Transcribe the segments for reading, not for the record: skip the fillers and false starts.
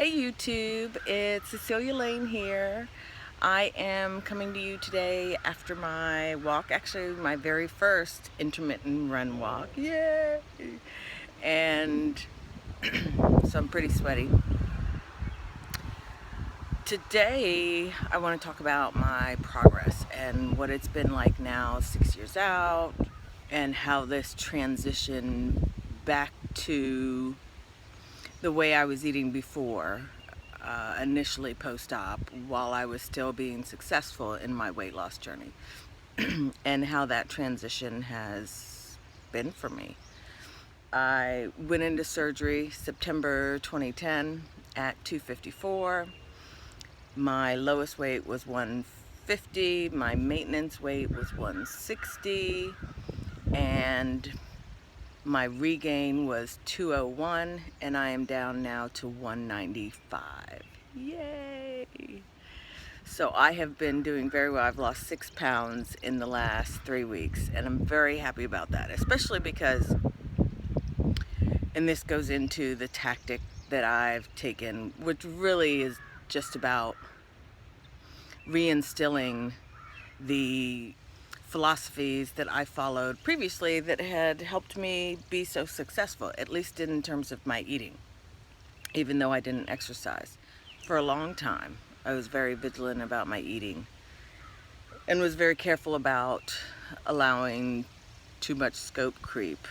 Hey YouTube, it's cecelialane here. I am coming to you today after my walk, actually my very first intermittent run walk. Yay! And so I'm pretty sweaty. Today I want to talk about my progress and what it's been like now 6 years out and how this transition back to the way I was eating before, initially post-op, while I was still being successful in my weight loss journey, and how that transition has been for me. I went into surgery September 2010 at 254. My lowest weight was 150, my maintenance weight was 160, and my regain was 201, and I am down now to 195. Yay! So I have been doing very well. I've lost 6 pounds in the last 3 weeks, and I'm very happy about that, especially because, and this goes into the tactic that I've taken, which really is just about reinstilling the philosophies that I followed previously that had helped me be so successful, at least in terms of my eating, even though I didn't exercise. For a long time, I was very vigilant about my eating and was very careful about allowing too much scope creep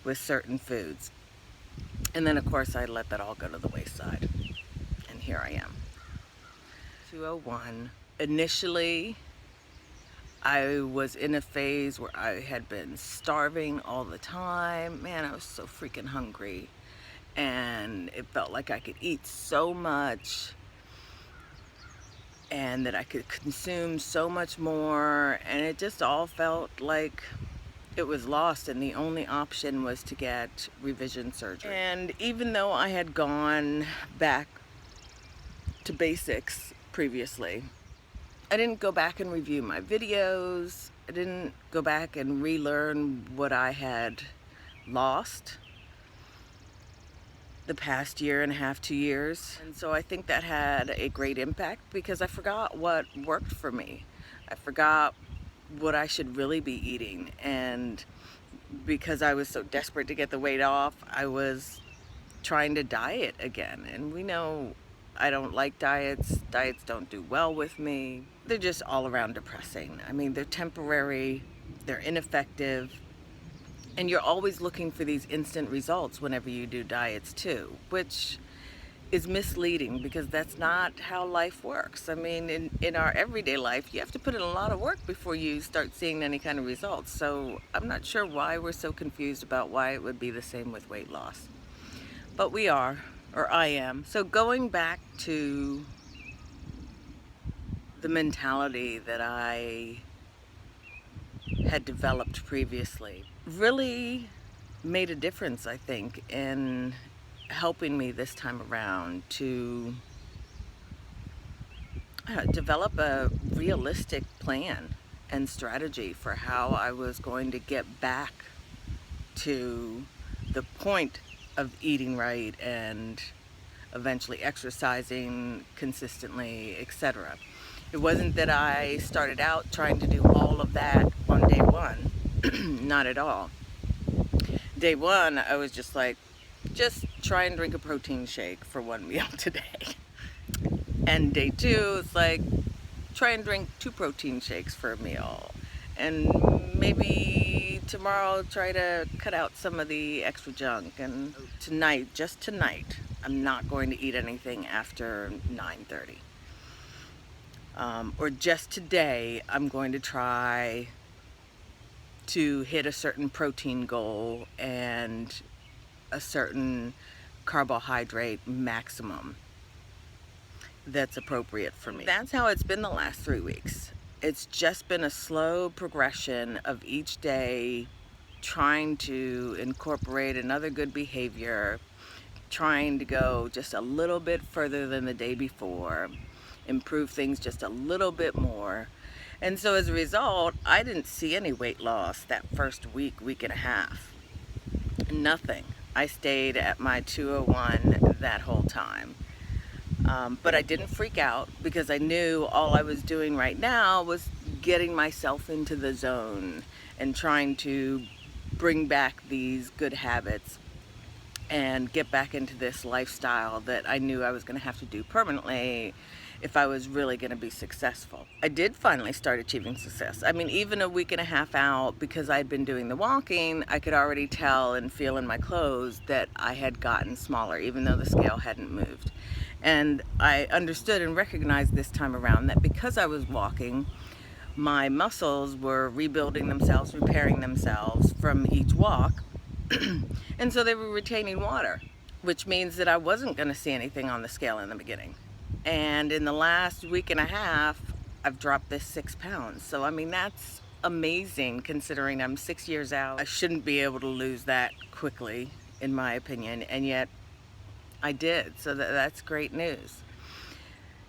with certain foods. And then, of course, I let that all go to the wayside. And here I am. 201. Initially, I was in a phase where I had been starving all the time. Man, I was so freaking hungry. And it felt like I could eat so much and that I could consume so much more. And it just all felt like it was lost, and the only option was to get revision surgery. And even though I had gone back to basics previously, I didn't go back and review my videos. I didn't go back and relearn what I had lost the past year and a half, 2 years. And so I think that had a great impact because I forgot what worked for me. I forgot what I should really be eating. And because I was so desperate to get the weight off, I was trying to diet again. And we know I don't like diets. Diets don't do well with me. They're just all around depressing. I mean, they're temporary, they're ineffective, and you're always looking for these instant results whenever you do diets too, which is misleading because that's not how life works. I mean, in our everyday life, you have to put in a lot of work before you start seeing any kind of results. So I'm not sure why we're so confused about why it would be the same with weight loss. But we are, or I am. So going back to the mentality that I had developed previously really made a difference, I think, in helping me this time around to develop a realistic plan and strategy for how I was going to get back to the point of eating right and eventually exercising consistently, etc. It wasn't that I started out trying to do all of that on day one. Not at all. Day one, I was just like, just try and drink a protein shake for one meal today. And day two, it's like, try and drink 2 protein shakes for a meal. And maybe tomorrow try to cut out some of the extra junk. And tonight, just tonight, I'm not going to eat anything after 9:30. Or just today, I'm going to try to hit a certain protein goal and a certain carbohydrate maximum that's appropriate for me. That's how it's been the last 3 weeks. It's just been a slow progression of each day trying to incorporate another good behavior, trying to go just a little bit further than the day before, improve things just a little bit more. And so as a result, I didn't see any weight loss that first week, week and a half. Nothing. I stayed at my 201 that whole time. But I didn't freak out because I knew all I was doing right now was getting myself into the zone and trying to bring back these good habits and get back into this lifestyle that I knew I was going to have to do permanently if I was really going to be successful. I did finally start achieving success. I mean, even a week and a half out, because I'd been doing the walking, I could already tell and feel in my clothes that I had gotten smaller, even though the scale hadn't moved. And I understood and recognized this time around that because I was walking, my muscles were rebuilding themselves, repairing themselves from each walk. And so they were retaining water, which means that I wasn't going to see anything on the scale in the beginning. And in the last week and a half, I've dropped this 6 pounds. So, I mean, that's amazing considering I'm 6 years out. I shouldn't be able to lose that quickly, in my opinion, and yet I did. So that's great news.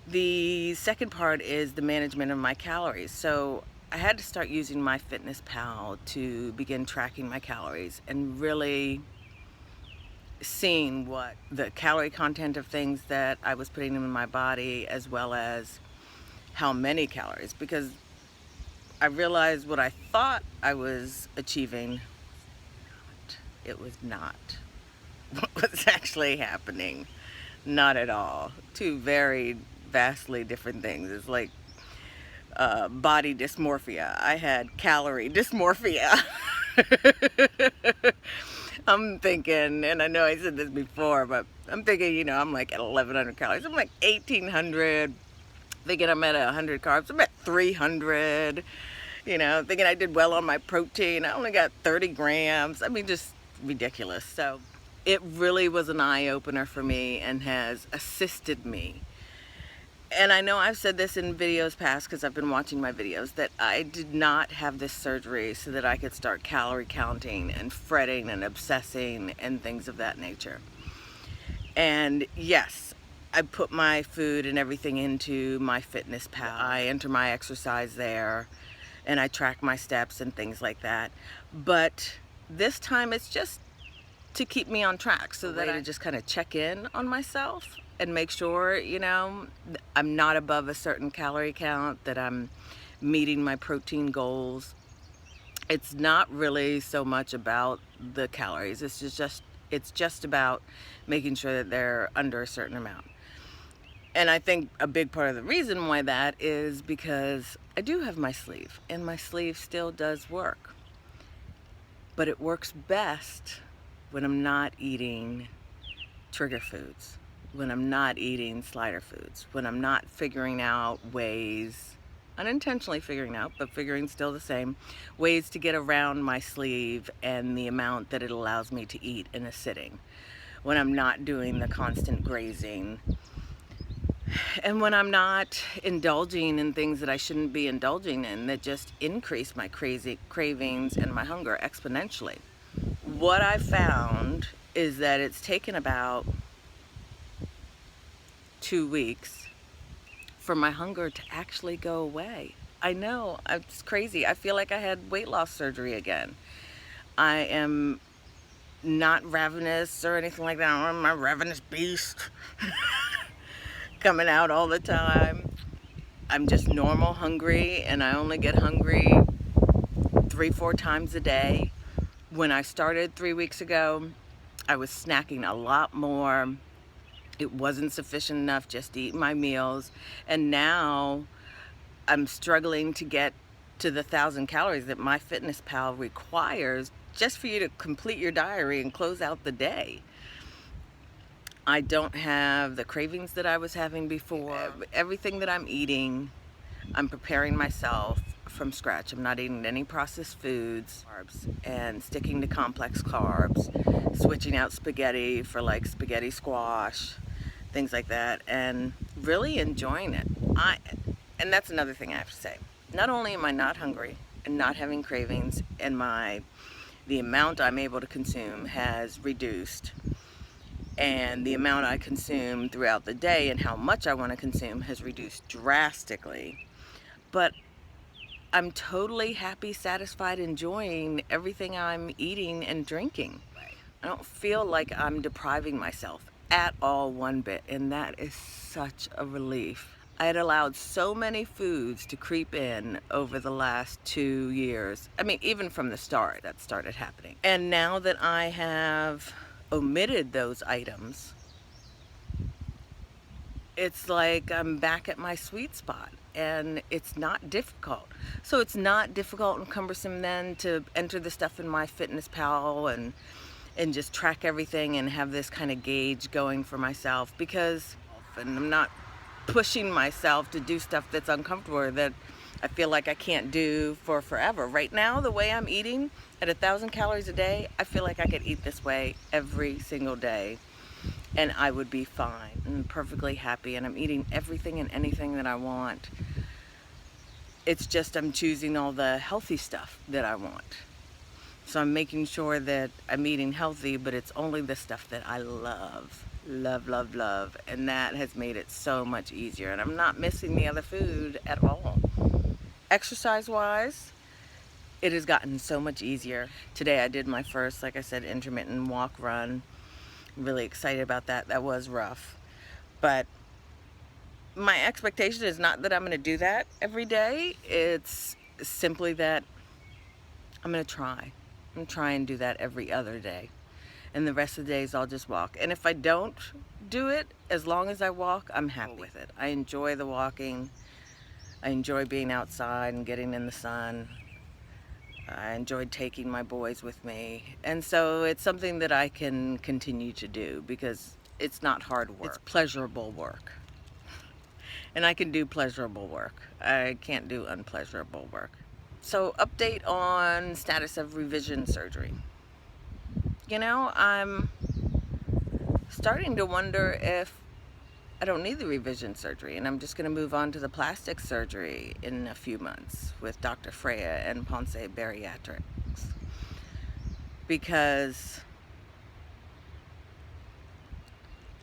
The second part is the management of my calories. So I had to start using MyFitnessPal to begin tracking my calories and really seeing what the calorie content of things that I was putting in my body, as well as how many calories, because I realized what I thought I was achieving, it was not what was actually happening. Not at all. Two very vastly different things. It's like body dysmorphia. I had calorie dysmorphia. I'm thinking, and I know I said this before, but I'm thinking, you know, I'm like at 1,100 calories. I'm like 1,800. Thinking I'm at 100 carbs. I'm at 300. You know, thinking I did well on my protein. I only got 30 grams. I mean, just ridiculous. So it really was an eye-opener for me and has assisted me. And I know I've said this in videos past because I've been watching my videos, that I did not have this surgery so that I could start calorie counting and fretting and obsessing and things of that nature. And yes, I put my food and everything into MyFitnessPal. I enter my exercise there and I track my steps and things like that. But this time it's just to keep me on track, so that I just kind of check in on myself and make sure, you know, I'm not above a certain calorie count, that I'm meeting my protein goals. It's not really so much about the calories. It's just about making sure that they're under a certain amount. And I think a big part of the reason why that is because I do have my sleeve, and my sleeve still does work. But it works best when I'm not eating trigger foods, when I'm not eating slider foods, when I'm not figuring out ways, unintentionally figuring out, but figuring still the same, ways to get around my sleeve and the amount that it allows me to eat in a sitting, when I'm not doing the constant grazing, and when I'm not indulging in things that I shouldn't be indulging in, that just increase my cravings and my hunger exponentially. What I found is that it's taken about 2 weeks for my hunger to actually go away. I know, it's crazy. I feel like I had weight loss surgery again. I am not ravenous or anything like that. I'm a ravenous beast coming out all the time. I'm just normal hungry, and I only get hungry 3-4 times a day. When I started 3 weeks ago, I was snacking a lot more. It wasn't sufficient enough just to eat my meals. And now I'm struggling to get to the 1,000 calories that MyFitnessPal requires just for you to complete your diary and close out the day. I don't have the cravings that I was having before. Everything that I'm eating, I'm preparing myself from scratch. I'm not eating any processed foods, carbs, and sticking to complex carbs, switching out spaghetti for like spaghetti squash, things like that, and really enjoying it. And that's another thing I have to say. Not only am I not hungry and not having cravings, and the amount I'm able to consume has reduced, and the amount I consume throughout the day and how much I want to consume has reduced drastically, but I'm totally happy, satisfied, enjoying everything I'm eating and drinking. I don't feel like I'm depriving myself at all one bit, and that is such a relief. I had allowed so many foods to creep in over the last 2 years. I mean, even from the start, that started happening. And now that I have omitted those items, it's like I'm back at my sweet spot, and it's not difficult. So it's not difficult and cumbersome then to enter the stuff in my Fitness Pal and just track everything and have this kind of gauge going for myself, because and I'm not pushing myself to do stuff that's uncomfortable or that I feel like I can't do for forever. Right now, the way I'm eating at 1,000 calories a day, I feel like I could eat this way every single day and I would be fine and perfectly happy, and I'm eating everything and anything that I want. It's just I'm choosing all the healthy stuff that I want. So I'm making sure that I'm eating healthy, but it's only the stuff that I love. Love, love, love. And that has made it so much easier. And I'm not missing the other food at all. Exercise-wise, it has gotten so much easier. Today I did my first, like I said, intermittent walk run. I'm really excited about that. That was rough. But my expectation is not that I'm going to do that every day. It's simply that I'm going to try. I'm trying to do that every other day. And the rest of the days I'll just walk. And if I don't do it, as long as I walk, I'm happy with it. I enjoy the walking. I enjoy being outside and getting in the sun. I enjoyed taking my boys with me. And so it's something that I can continue to do because it's not hard work. It's pleasurable work. And I can do pleasurable work. I can't do unpleasurable work. So update on status of revision surgery. You know, I'm starting to wonder if I don't need the revision surgery and I'm just going to move on to the plastic surgery in a few months with Dr. Freya and Ponce Bariatrics, because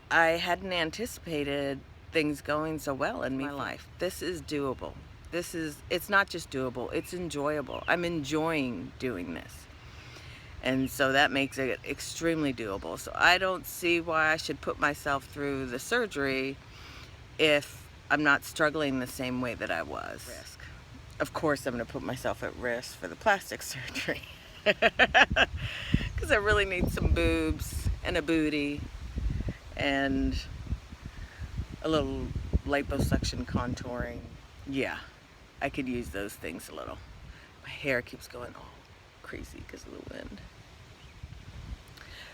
I hadn't anticipated things going so well in my life. This is doable. It's not just doable, it's enjoyable. I'm enjoying doing this. And so that makes it extremely doable. So I don't see why I should put myself through the surgery if I'm not struggling the same way that I was. Of course I'm going to put myself at risk for the plastic surgery. Because I really need some boobs and a booty and a little liposuction contouring. Yeah, I could use those things a little. My hair keeps going all crazy because of the wind.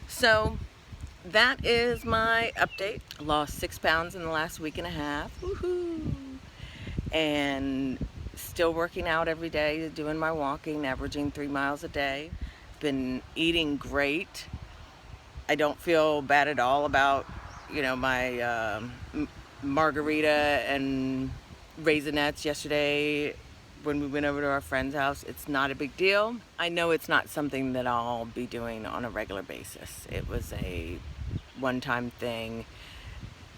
So that is my update. I lost 6 pounds in the last week and a half. Woohoo! And still working out every day, doing my walking, averaging 3 miles a day. Been eating great. I don't feel bad at all about, my margarita and raisinets yesterday when we went over to our friend's house. It's not a big deal. I know it's not something that I'll be doing on a regular basis. It was a one-time thing,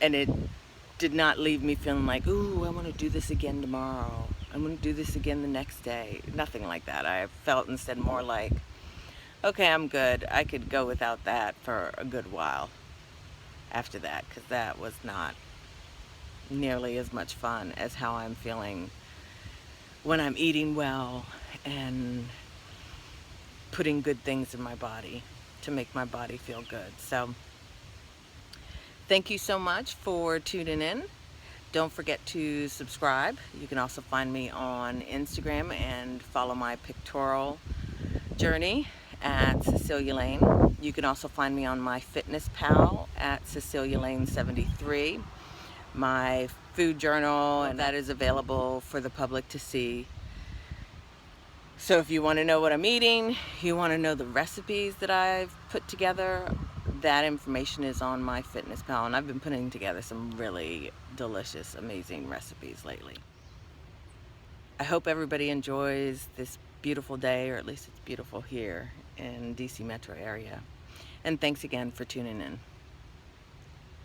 and it did not leave me feeling like, ooh, I want to do this again tomorrow. I'm going to do this again the next day. Nothing like that. I felt instead more like, okay, I'm good. I could go without that for a good while after that, because that was not nearly as much fun as how I'm feeling when I'm eating well and putting good things in my body to make my body feel good. So thank you so much for tuning in. Don't forget to subscribe. You can also find me on Instagram and follow my pictorial journey at cecelialane. You can also find me on my Fitness Pal at cecelialane73. My food journal, and that is available for the public to see. So if you want to know what I'm eating, you want to know the recipes that I've put together, that information is on my Fitness Pal, and I've been putting together some really delicious, amazing recipes lately. I hope everybody enjoys this beautiful day, or at least it's beautiful here in DC metro area. And thanks again for tuning in.